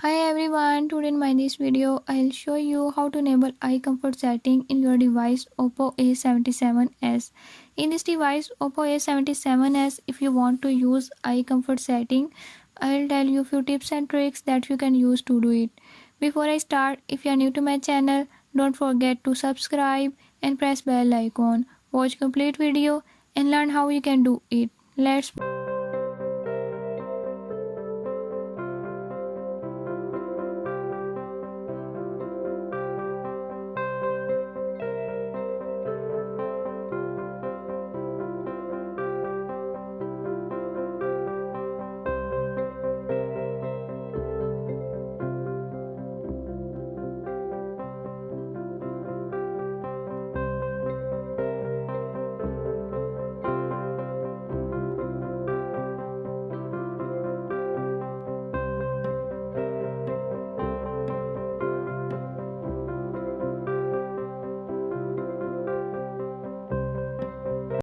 Hi everyone, today in my this video I'll show you how to enable eye comfort setting in your device Oppo A77s. In this device Oppo A77s, if you want to use eye comfort setting, I'll tell you few tips and tricks that you can use to do it. Before I start, if you are new to my channel, don't forget to subscribe and press bell icon. Watch complete video and learn how you can do it. Let's